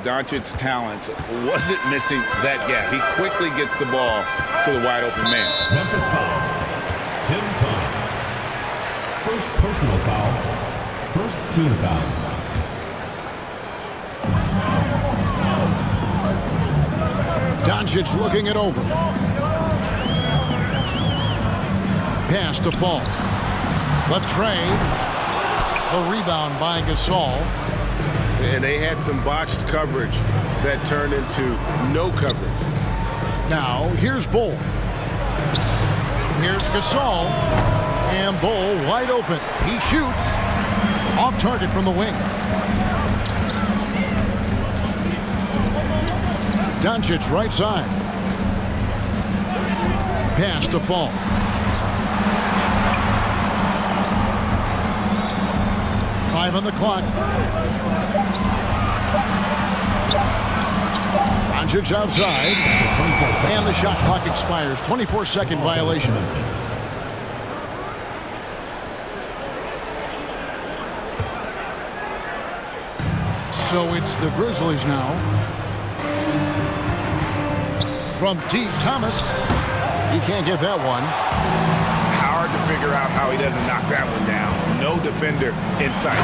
Doncic's talents wasn't missing that gap. He quickly gets the ball to the wide open man. Memphis foul. Tim Thomas. First personal foul. First team foul. Doncic looking it over. Pass to Fall. The trade. The rebound by Gasol. And they had some botched coverage that turned into no coverage. Now, here's Bull. Here's Gasol. And Bull wide open. He shoots. Off target from the wing. Doncic right side. Pass to Fall. Five on the clock. Doncic outside. And the shot clock expires. 24-second violation. So it's the Grizzlies now. From T. Thomas. He can't get that one. Hard to figure out how he doesn't knock that one down. No defender in sight.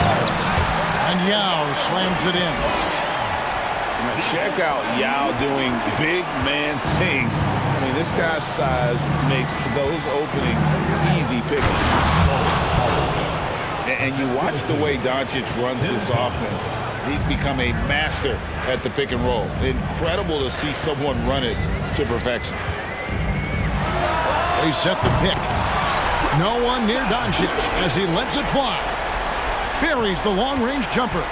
And Yao slams it in. Check out Yao doing big man things. I mean, this guy's size makes those openings easy picking. And you watch the way Doncic runs this offense. He's become a master at the pick and roll. Incredible to see someone run it to perfection. They set the pick. No one near Doncic as he lets it fly. Buries the long-range jumper.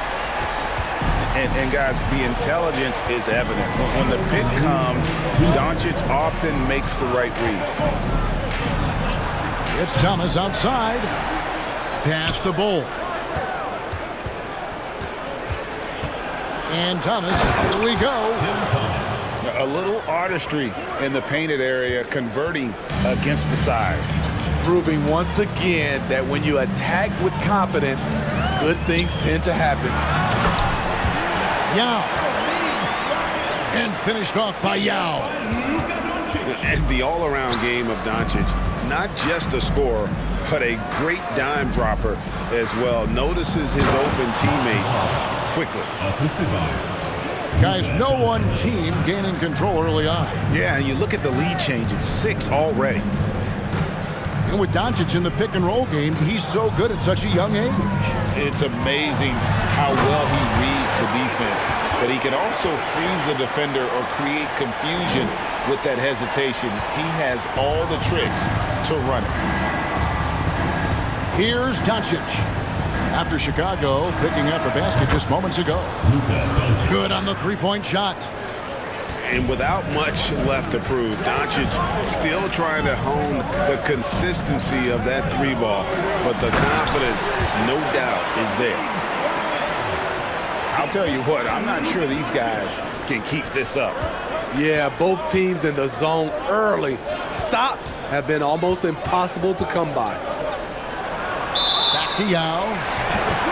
And guys, the intelligence is evident. When the pick comes, Doncic often makes the right read. It's Thomas outside. Pass to Bull. And Thomas, here we go. Tim Thomas. A little artistry in the painted area, converting against the size. Proving once again that when you attack with confidence, good things tend to happen. Yao. And finished off by Yao. And the all-around game of Doncic, not just a scorer, but a great dime dropper as well. Notices his open teammates quickly. Assisted by Guys, no one team gaining control early on. Yeah, and you look at the lead changes, 6 already. And with Doncic in the pick and roll game, he's so good at such a young age. It's amazing how well he reads the defense, but he can also freeze the defender or create confusion with that hesitation. He has all the tricks to run it. Here's Doncic. After Chicago picking up a basket just moments ago. Good on the three-point shot. And without much left to prove, Doncic still trying to hone the consistency of that three ball, but the confidence, no doubt, is there. I'll tell you what, I'm not sure these guys can keep this up. Yeah, both teams in the zone early. Stops have been almost impossible to come by. Back to Yao.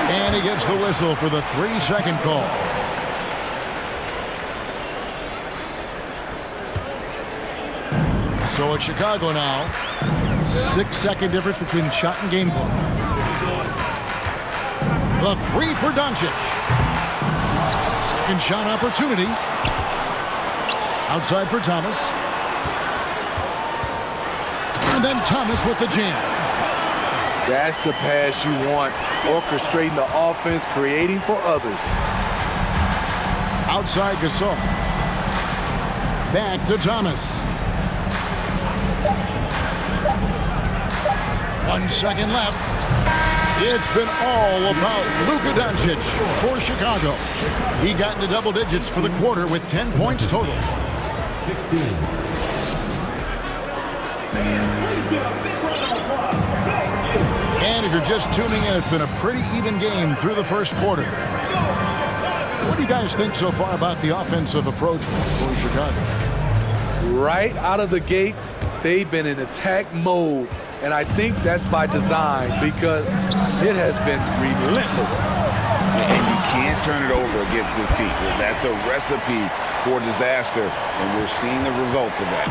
And he gets the whistle for the 3-second call. So it's Chicago now. 6-second difference between the shot and game clock. The three for Doncic. Second shot opportunity. Outside for Thomas. And then Thomas with the jam. That's the pass you want. Orchestrating the offense, creating for others. Outside Gasol. Back to Thomas. 1 second left. It's been all about Luka Doncic for Chicago. He got into double digits for the quarter with 10 points total. 16. And if you're just tuning in, it's been a pretty even game through the first quarter. What do you guys think so far about the offensive approach for Chicago? Right out of the gates, they've been in attack mode. And I think that's by design because it has been relentless. And you can't can't turn it over against this team. That's a recipe for disaster, and we're seeing the results of that.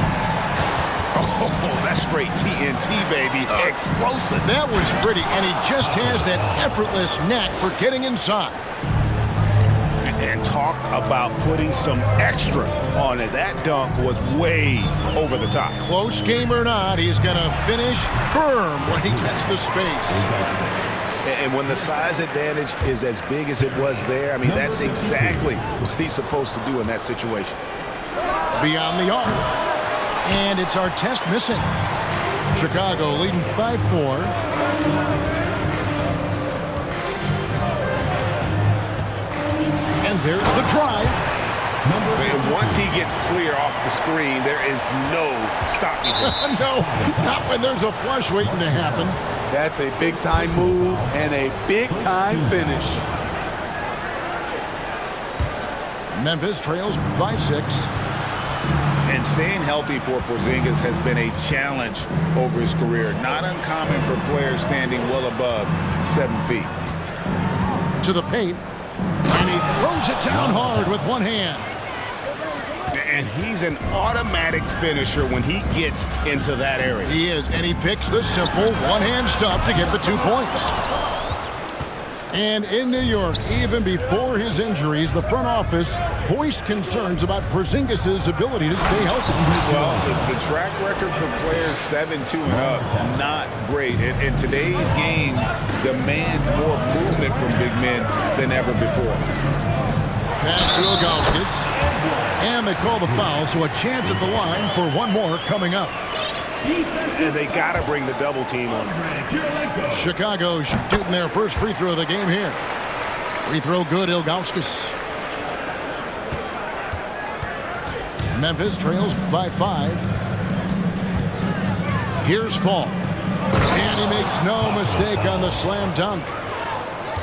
Oh, that's straight TNT, baby. Explosive. That was pretty, and he just has that effortless knack for getting inside. And talk about putting some extra on it. That dunk was way over the top. Close game or not, he's going to finish firm when he gets the space. And when the size advantage is as big as it was there, I mean, that's exactly what he's supposed to do in that situation. Beyond the arc. And it's Artest missing. Chicago leading by 4. And there's the drive. And once he gets clear off the screen, there is no stopping him. No, not when there's a flush waiting to happen. That's a big-time move and a big-time finish. Memphis trails by 6. And staying healthy for Porzingis has been a challenge over his career. Not uncommon for players standing well above 7 feet. To the paint. And he throws it down hard with one hand. And he's an automatic finisher when he gets into that area. He is, and he picks the simple one-hand stuff to get the 2 points. And in New York, even before his injuries, the front office voiced concerns about Porzingis' ability to stay healthy. Well, the track record for players 7-2 and up, not great. And today's game demands more movement from big men than ever before. Pass to Ilgauskas. And they call the foul, so a chance at the line for one more coming up. And they got to bring the double team on. Chicago shooting their first free throw of the game here. Free throw good, Ilgauskas. Memphis trails by 5. Here's Fall. And he makes no mistake on the slam dunk.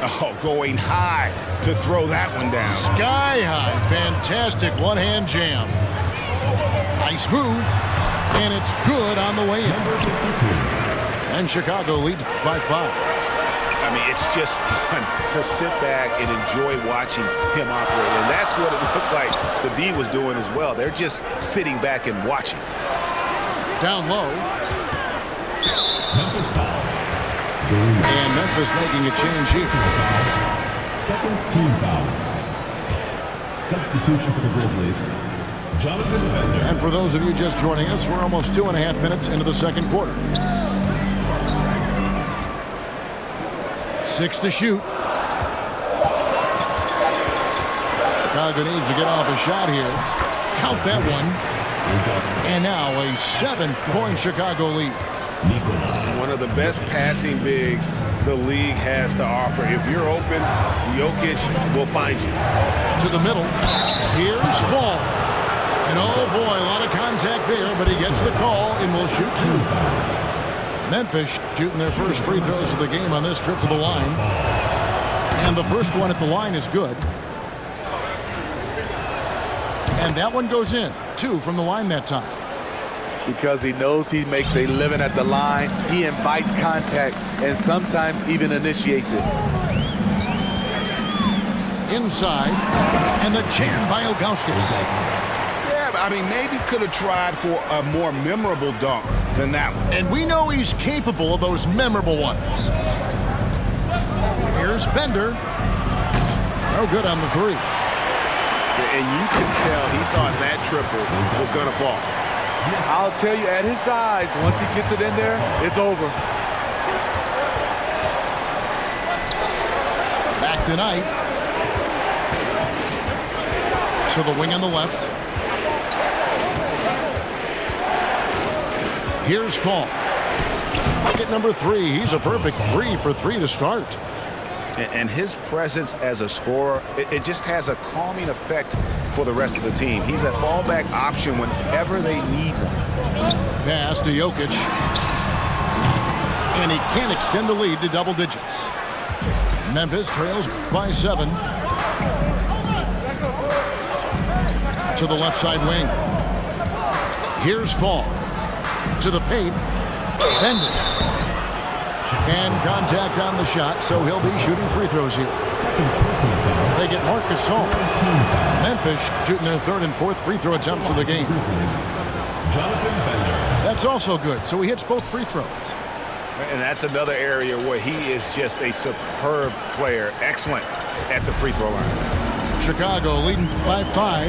Oh, going high to throw that one down. Sky high. Fantastic one-hand jam. Nice move. And it's good on the way in. And Chicago leads by 5. I mean, it's just fun to sit back and enjoy watching him operate. And that's what it looked like the D was doing as well. They're just sitting back and watching. Down low. Memphis foul. And Memphis making a change here. Second team foul. Substitution for the Grizzlies. Jonathan Bender. And for those of you just joining us, we're almost 2.5 minutes into the second quarter. 6 to shoot. Chicago needs to get off a shot here. Count that one. And now a 7-point Chicago lead. One of the best passing bigs the league has to offer. If you're open, Jokic will find you. To the middle. Here's Fall. And oh boy, a lot of contact there, but he gets the call and will shoot 2. Memphis shooting their first free throws of the game on this trip to the line. And the first one at the line is good. And that one goes in. 2 from the line that time. Because he knows he makes a living at the line, he invites contact and sometimes even initiates it. Inside, and the jam by Ilgauskas. Yeah, I mean, maybe could have tried for a more memorable dunk than that one. And we know he's capable of those memorable ones. Here's Bender. No good on the 3. And you can tell he thought that triple was going to fall. I'll tell you, at his size, once he gets it in there, it's over. Back tonight. To the wing on the left. Here's Fall. Bucket number 3. He's a perfect 3 for 3 to start. And his presence as a scorer, it just has a calming effect for the rest of the team. He's a fallback option whenever they need one. Pass to Jokic. And he can't extend the lead to double digits. Memphis trails by 7. To the left side wing. Here's Fall. To the paint. Bender. And contact on the shot, so he'll be shooting free throws here. They get Marc Gasol. Memphis shooting their third and fourth free throw attempts of the game. Jonathan Bender. That's also good, so he hits both free throws. And that's another area where he is just a superb player. Excellent at the free throw line. Chicago leading by 5.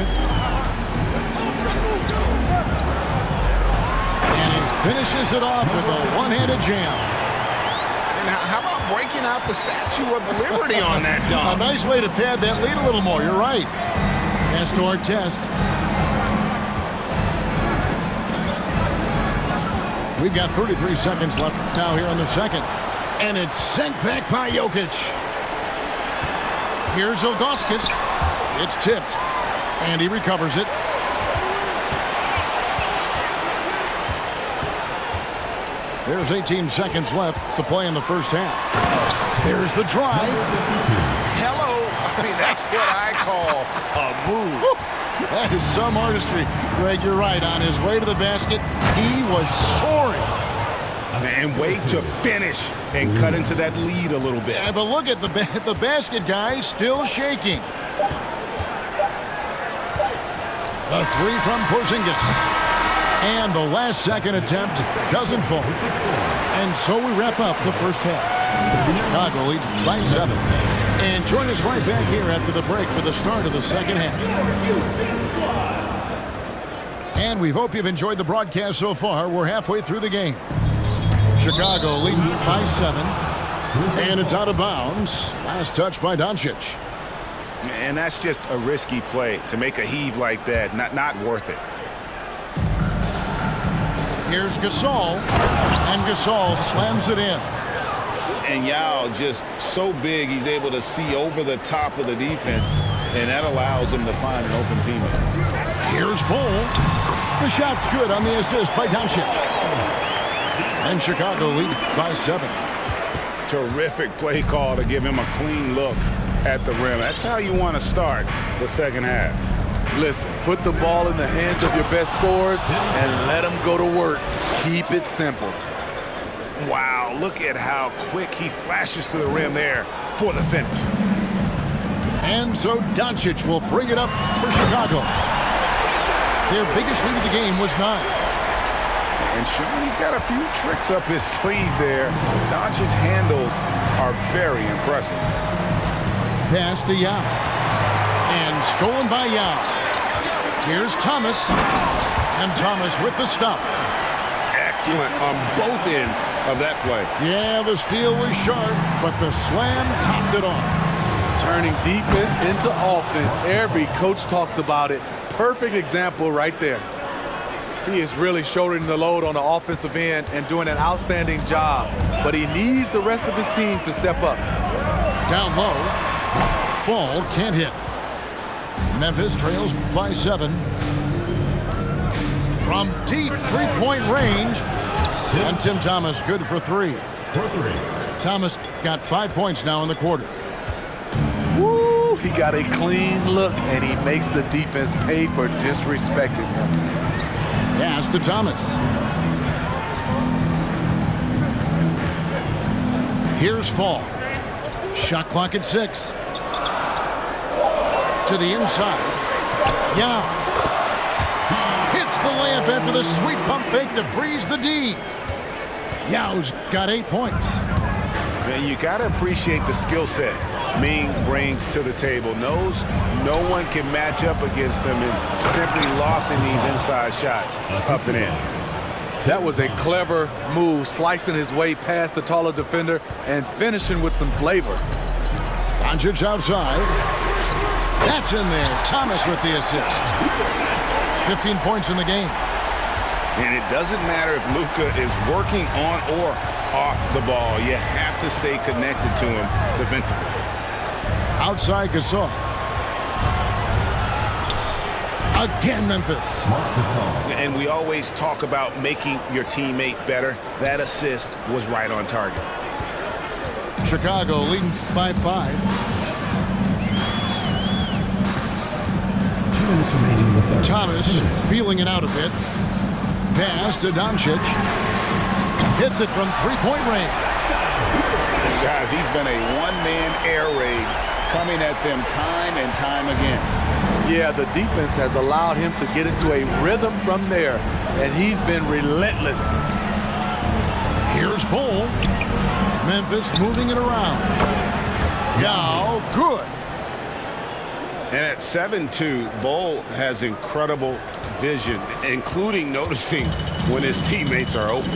And he finishes it off with a one-handed jam. And how about breaking out the Statue of Liberty on that A dunk? nice way to pad that lead a little more. You're right. Pass to Artest. We've got 33 seconds left now here in the second. And it's sent back by Jokic. Here's Ilgauskas. It's tipped. And he recovers it. There's 18 seconds left to play in the first half. There's the drive. Hello. I mean, that's what I call a move. That is some artistry. Greg, you're right. On his way to the basket, he was soaring. And wait to finish and cut into that lead a little bit. Yeah, but look at the basket guy still shaking. The three from Porzingis. And the last second attempt doesn't fall. And so we wrap up the first half. Chicago leads by 7. And join us right back here after the break for the start of the second half. And we hope you've enjoyed the broadcast so far. We're halfway through the game. Chicago leading by 7. And it's out of bounds. Last touch by Doncic. And that's just a risky play. To make a heave like that, not worth it. Here's Gasol. And Gasol slams it in. And Yao just so big, he's able to see over the top of the defense, and that allows him to find an open teammate. Here's Bol. The shot's good on the assist by Doncic. And Chicago leads by 7. Terrific play call to give him a clean look at the rim. That's how you want to start the second half. Listen, put the ball in the hands of your best scorers and let them go to work. Keep it simple. Wow, look at how quick he flashes to the rim there for the finish. And so Doncic will bring it up for Chicago. Their biggest lead of the game was 9. And Sean, he's got a few tricks up his sleeve there. Doncic's handles are very impressive. Pass to Yao. And stolen by Yao. Here's Thomas. And Thomas with the stuff. Excellent on both ends of that play. Yeah, the steal was sharp, but the slam topped it off. Turning defense into offense. Every coach talks about it. Perfect example right there. He is really shouldering the load on the offensive end and doing an outstanding job. But he needs the rest of his team to step up. Down low. Fall can't hit. Memphis trails by 7. From deep three-point range. And Tim Thomas good for 3. Thomas got 5 points now in the quarter. Woo! He got a clean look, and he makes the defense pay for disrespecting him. Pass to Thomas. Here's Fall. Shot clock at 6. To the inside. Yao. Hits the layup after the sweet pump fake to freeze the D. Yao's got 8 points. And you got to appreciate the skill set Ming brings to the table. Knows no one can match up against him and simply lofting these inside shots up and in. That was a clever move, slicing his way past the taller defender and finishing with some flavor. Doncic outside. That's in there. Thomas with the assist. 15 points in the game. And it doesn't matter if Luka is working on or off the ball. You have to stay connected to him defensively. Outside Gasol. Again, Memphis. And we always talk about making your teammate better. That assist was right on target. Chicago leading by 5. 2 minutes remaining in the third. Thomas feeling it out a bit. Pass to Doncic. Hits it from three-point range. Guys, he's been a one-man air raid coming at them time and time again. Yeah, the defense has allowed him to get into a rhythm from there, and he's been relentless. Here's Bol. Memphis moving it around. Now, good. And at 7'2", Bol has incredible vision, including noticing when his teammates are open.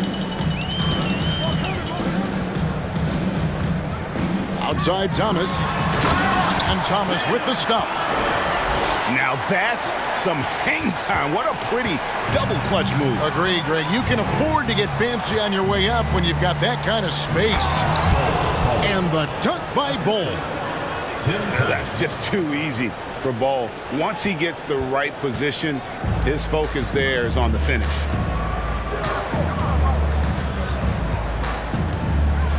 Outside Thomas. And Thomas with the stuff. Now that's some hang time. What a pretty double clutch move. Agreed, Greg. You can afford to get fancy on your way up when you've got that kind of space. And the dunk by Bol. That's just too easy for Bol. Once he gets the right position, his focus there is on the finish.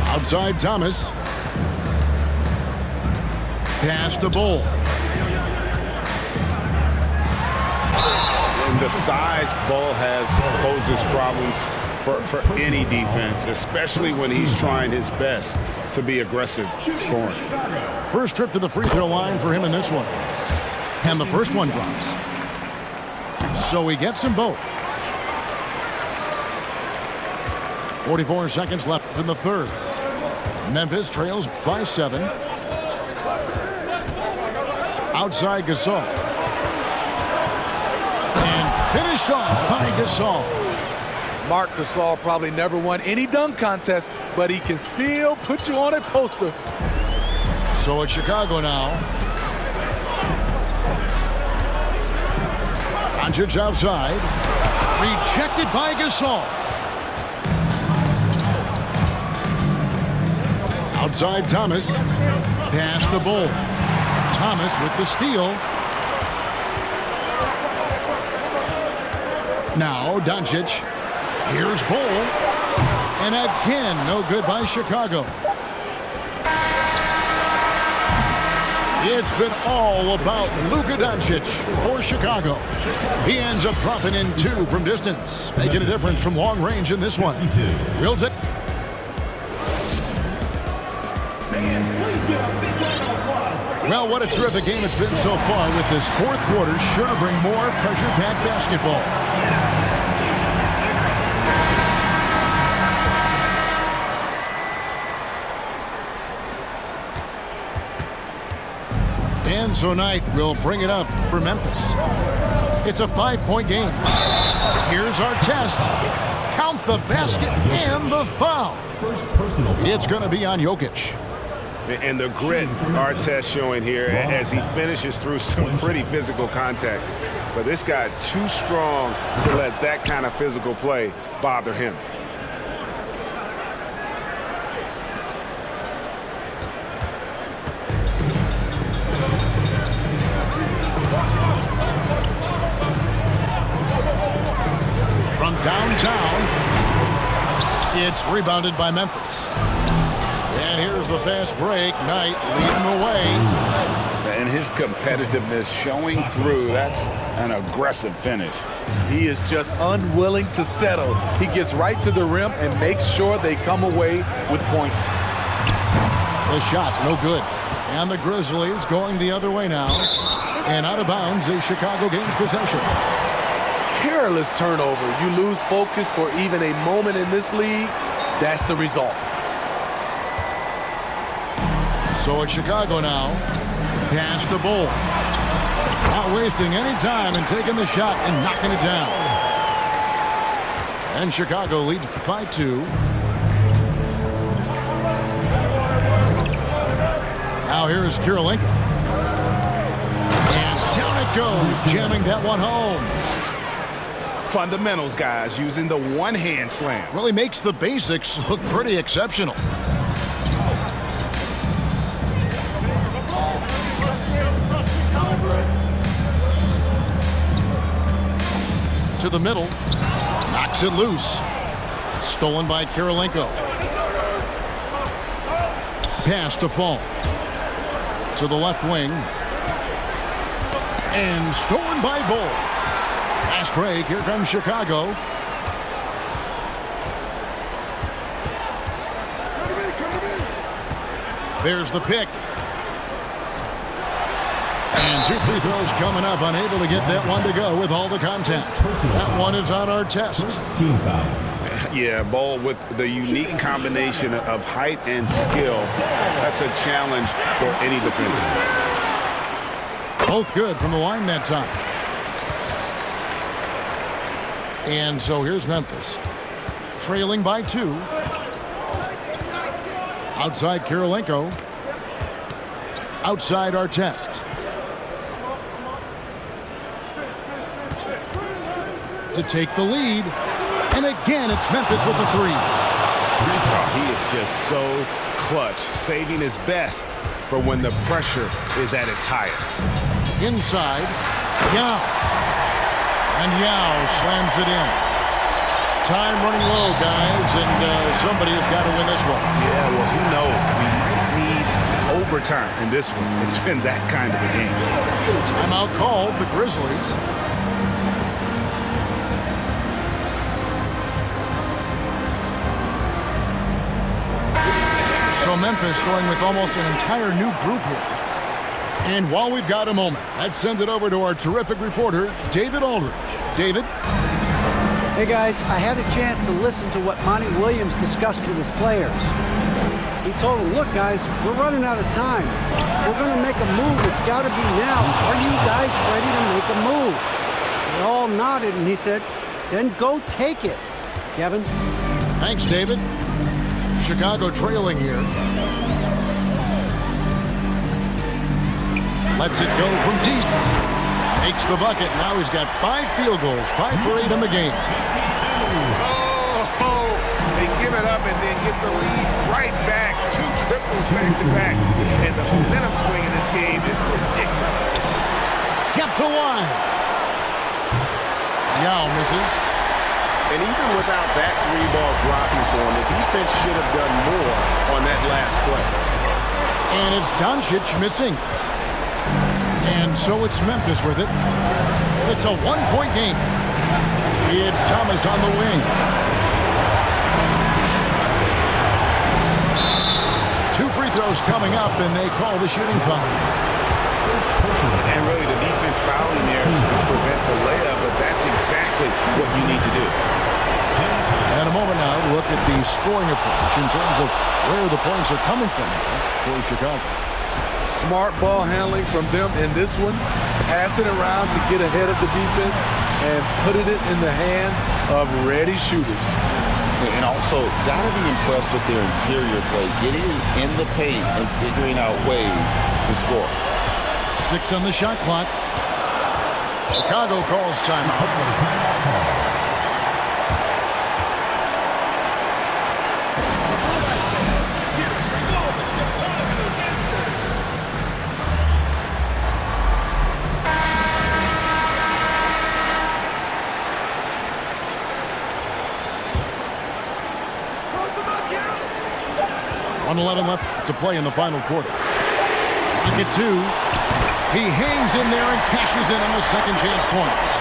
Outside Thomas. Pass to Bol. And the size Bol has poses problems for any defense, especially when he's trying his best to be aggressive scoring. First trip to the free throw line for him in this one. And the first one drops. So he gets them both. 44 seconds left in the third. Memphis trails by 7. Outside Gasol. And finished off by Gasol. Marc Gasol probably never won any dunk contests, but he can still put you on a poster. So it's Chicago now. Doncic outside. Rejected by Gasol. Outside Thomas. Pass to Bol. Thomas with the steal. Now Doncic. Here's Bol. And again, no good by Chicago. It's been all about Luka Doncic for Chicago. He ends up dropping in 2 from distance, making a difference from long range in this one. We'll take. Well, what a terrific game it's been so far, with this fourth quarter sure to bring more pressure-packed basketball. And so Knight will bring it up for Memphis. It's a 5-point game. Here's our test. Count the basket and the foul. It's going to be on Jokic. And the grit Artest showing here as he finishes through some pretty physical contact. But this guy too strong to let that kind of physical play bother him. From downtown, it's rebounded by Memphis. And here's the fast break. Knight leading the way. And his competitiveness showing through. That's an aggressive finish. He is just unwilling to settle. He gets right to the rim and makes sure they come away with points. The shot, no good. And the Grizzlies going the other way now. And out of bounds as Chicago gains possession. Careless turnover. You lose focus for even a moment in this league. That's the result. So it's Chicago now. Pass to Bol. Not wasting any time and taking the shot and knocking it down. And Chicago leads by 2. Now here is Kirilenko. And down it goes, jamming that one home. Fundamentals, guys, using the one-hand slam. Really makes the basics look pretty exceptional. To the middle, knocks it loose. Stolen by Kirilenko. Pass to Fall. To the left wing. And stolen by Bol. Fast break, here comes Chicago. There's the pick. And 2 free throws coming up, unable to get that one to go with all the contact. That one is on our test. Team foul. Yeah, Ball with the unique combination of height and skill. That's a challenge for any defender. Both good from the line that time. And so here's Memphis. Trailing by 2. Outside Kirilenko. Outside Artest. To take the lead. And again, it's Memphis with the 3. Oh, he is just so clutch, saving his best for when the pressure is at its highest. Inside, Yao. And Yao slams it in. Time running low, guys, and somebody has got to win this one. Yeah, well, who knows? We might need overtime in this one. It's been that kind of a game. Timeout called, the Grizzlies. So Memphis going with almost an entire new group here. And while we've got a moment, let's send it over to our terrific reporter, David Aldridge. David? Hey guys, I had a chance to listen to what Monty Williams discussed with his players. He told them, look guys, we're running out of time. We're going to make a move. It's got to be now. Are you guys ready to make a move? They all nodded and he said, then go take it. Kevin? Thanks, David. Chicago trailing here. Lets it go from deep. Makes the bucket. Now he's got 5 field goals, 5 for 8 in the game. Oh, they give it up and then get the lead right back. 2 triples back to back. And the momentum swing in this game is ridiculous. Kept to line. Yao misses. And even without that 3-ball dropping for him, the defense should have done more on that last play. And it's Doncic missing. And so it's Memphis with it. It's a 1-point game. It's Thomas on the wing. 2 free throws coming up, and they call the shooting foul. And really the defense fouling there to prevent the layup, but that's exactly what you need to do. And a moment now to look at the scoring approach in terms of where the points are coming from for Chicago. Smart ball handling from them in this one. Pass it around to get ahead of the defense and put it in the hands of ready shooters. And also, got to be impressed with their interior play, getting in the paint and figuring out ways to score. 6 on the shot clock. Chicago calls timeout. .11 left to play in the final quarter. Pocket 2. He hangs in there and cashes in on the second chance points.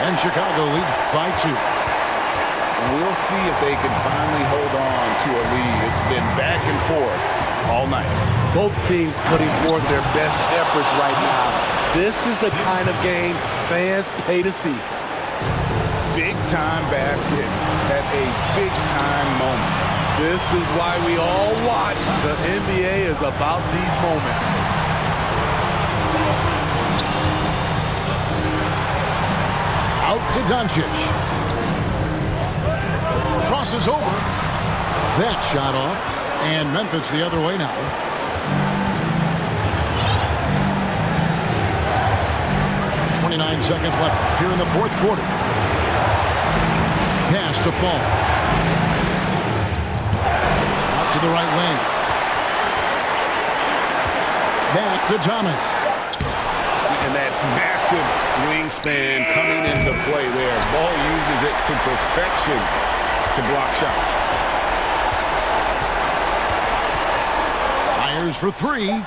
And Chicago leads by 2. We'll see if they can finally hold on to a lead. It's been back and forth all night. Both teams putting forth their best efforts right now. This is the kind of game fans pay to see. Big-time basket at a big-time moment. This is why we all watch. The NBA is about these moments. Out to Doncic. Crosses over. That shot off. And Memphis the other way now. .29 seconds left here in the fourth quarter. Pass to Fall. To the right wing. Back to Thomas. And that massive wingspan coming into play there. Ball uses it to perfection to block shots. Fires for 3.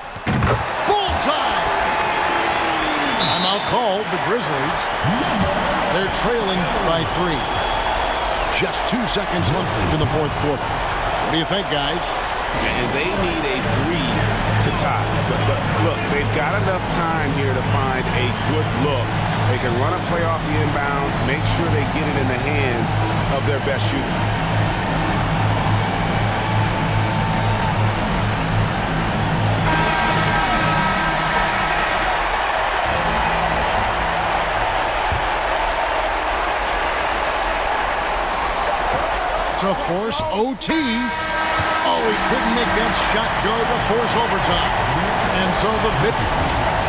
Bullseye! Timeout called, the Grizzlies. They're trailing by 3. Just 2 seconds left in the fourth quarter. What do you think, guys? And they need a 3 to to tie. But look, they've got enough time here to find a good look. They can run a play off the inbounds, make sure they get it in the hands of their best shooter. To force OT. Oh, he couldn't make that shot go to force overtime. And so the big...